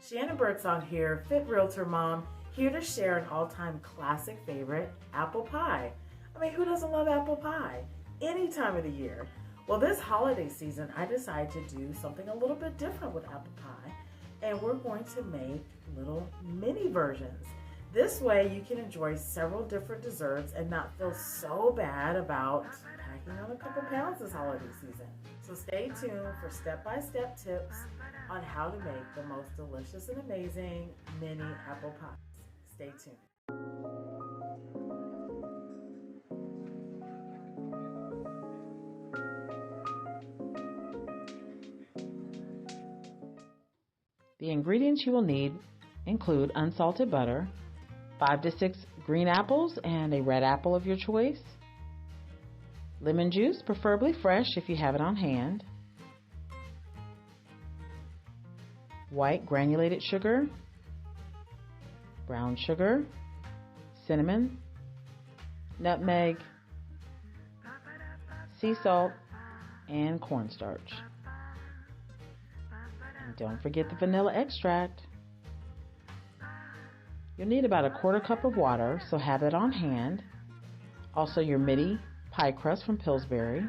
Shannon Birdsong here, Fit Realtor Mom, here to share an all-time classic favorite, apple pie. I mean, who doesn't love apple pie? Any time of the year. Well, this holiday season, I decided to do something a little bit different with apple pie, and we're going to make little mini versions. This way you can enjoy several different desserts and not feel so bad about packing on a couple pounds this holiday season. So stay tuned for step-by-step tips on how to make the most delicious and amazing mini apple pies. Stay tuned. The ingredients you will need include unsalted butter, 5 to 6 green apples and a red apple of your choice, lemon juice, preferably fresh if you have it on hand, white granulated sugar, brown sugar, cinnamon, nutmeg, sea salt, and cornstarch. And don't forget the vanilla extract. You'll need about a 1/4 cup of water, so have it on hand. Also your mini pie crust from Pillsbury,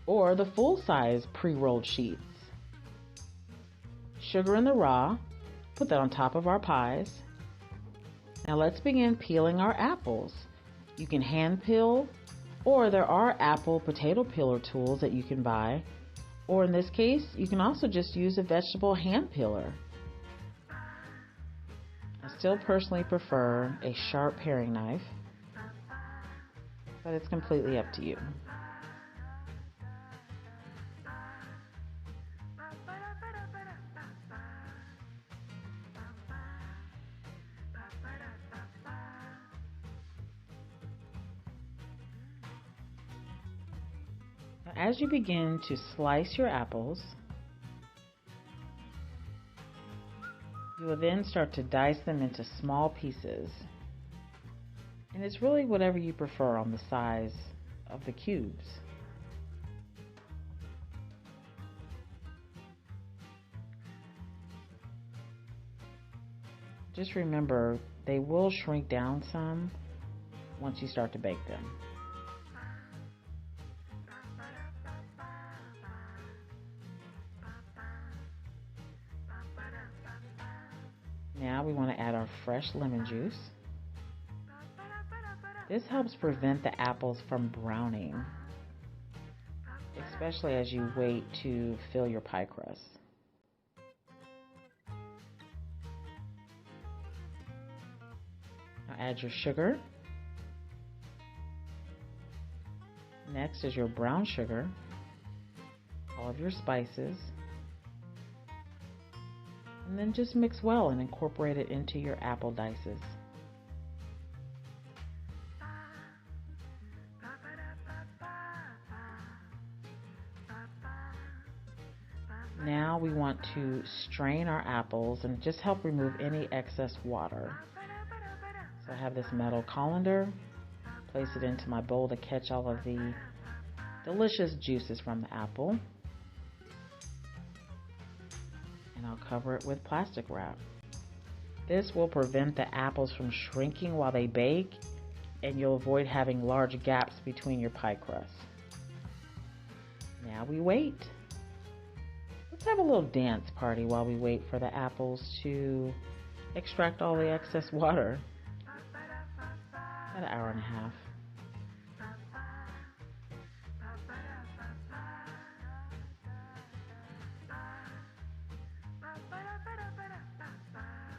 or the full-size pre-rolled sheets. Sugar in the raw, put that on top of our pies. Now let's begin peeling our apples. You can hand peel, or there are apple potato peeler tools that you can buy, or in this case, you can also just use a vegetable hand peeler. I still personally prefer a sharp paring knife, but it's completely up to you. As you begin to slice your apples, you will then start to dice them into small pieces. And it's really whatever you prefer on the size of the cubes. Just remember, they will shrink down some once you start to bake them. Now we want to add our fresh lemon juice. This helps prevent the apples from browning, especially as you wait to fill your pie crust. Now add your sugar. Next is your brown sugar, all of your spices, and then just mix well and incorporate it into your apple dices. Now we want to strain our apples and just help remove any excess water. So I have this metal colander, place it into my bowl to catch all of the delicious juices from the apple. And I'll cover it with plastic wrap. This will prevent the apples from shrinking while they bake, and you'll avoid having large gaps between your pie crust. Now we wait. Let's have a little dance party while we wait for the apples to extract all the excess water. About an hour and a half.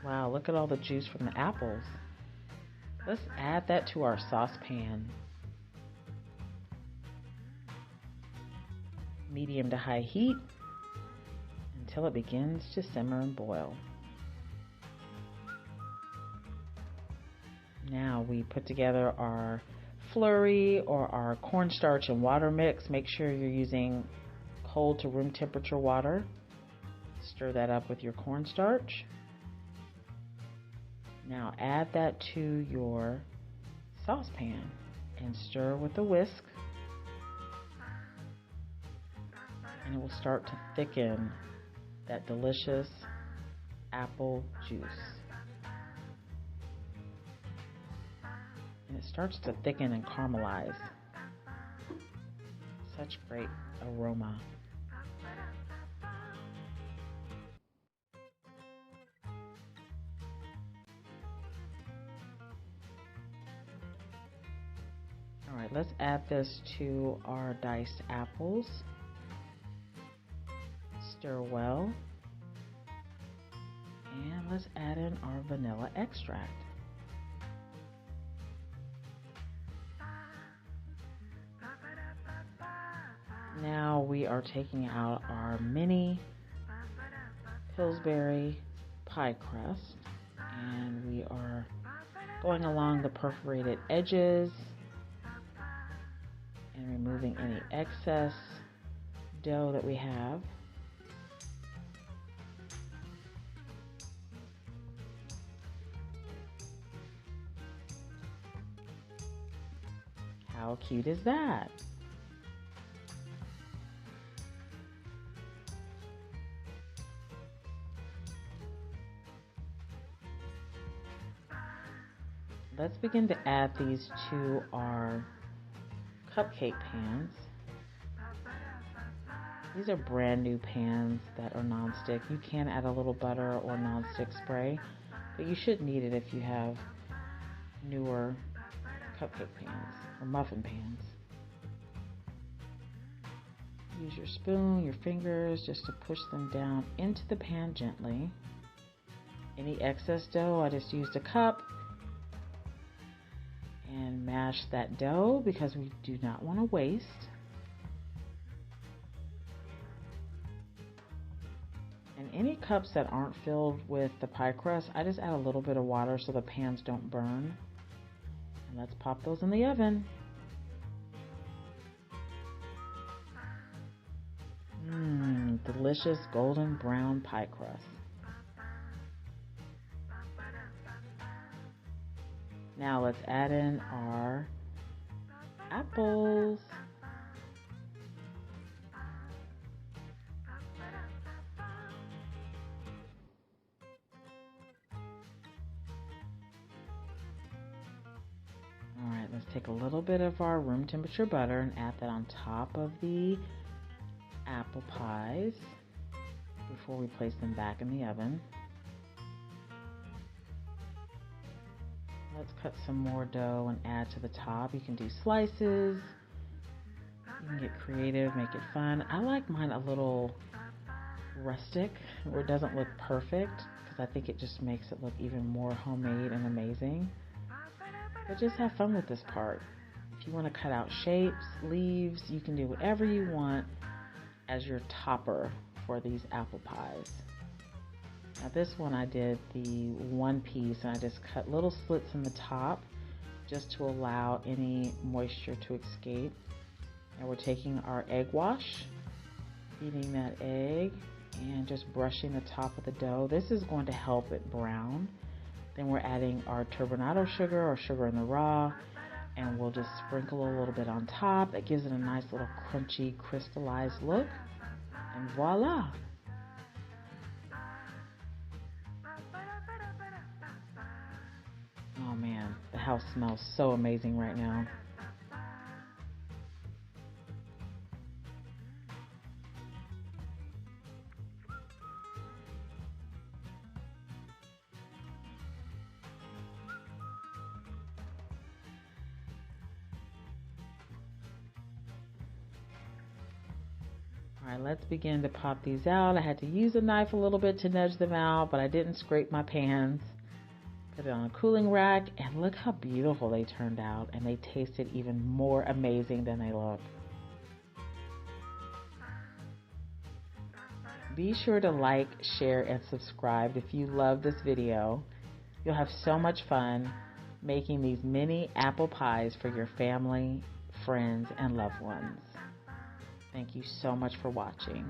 Wow, look at all the juice from the apples. Let's add that to our saucepan. Medium to high heat until it begins to simmer and boil. Now we put together our flurry or our cornstarch and water mix. Make sure you're using cold to room temperature water. Stir that up with your cornstarch. Now add that to your saucepan and stir with a whisk, and it will start to thicken that delicious apple juice. And it starts to thicken and caramelize. Such great aroma. All right, let's add this to our diced apples. Stir well. And let's add in our vanilla extract. Now we are taking out our mini Pillsbury pie crust, and we are going along the perforated edges and removing any excess dough that we have. How cute is that? Let's begin to add these to our cupcake pans. These are brand new pans that are non-stick. You can add a little butter or non-stick spray, but you should need it if you have newer cupcake pans or muffin pans. Use your spoon, your fingers, just to push them down into the pan gently. Any excess dough, I just used a cup and mash that dough because we do not want to waste. And any cups that aren't filled with the pie crust, I just add a little bit of water so the pans don't burn. And let's pop those in the oven. Delicious golden brown pie crust. Now let's add in our apples. All right, let's take a little bit of our room temperature butter and add that on top of the apple pies before we place them back in the oven. Let's cut some more dough and add to the top. You can do slices. You can get creative, make it fun. I like mine a little rustic, where it doesn't look perfect, because I think it just makes it look even more homemade and amazing. But just have fun with this part. If you want to cut out shapes, leaves, you can do whatever you want as your topper for these apple pies. Now this one I did the one piece, and I just cut little slits in the top just to allow any moisture to escape. And we're taking our egg wash, beating that egg, and just brushing the top of the dough. This is going to help it brown. Then we're adding our turbinado sugar or sugar in the raw, and we'll just sprinkle a little bit on top. That gives it a nice little crunchy, crystallized look. And voila! Oh man, the house smells so amazing right now. All right, let's begin to pop these out. I had to use a knife a little bit to nudge them out, but I didn't scrape my pans. Put it on a cooling rack, and look how beautiful they turned out, and they tasted even more amazing than they look. Be sure to like, share, and subscribe if you love this video. You'll have so much fun making these mini apple pies for your family, friends, and loved ones. Thank you so much for watching.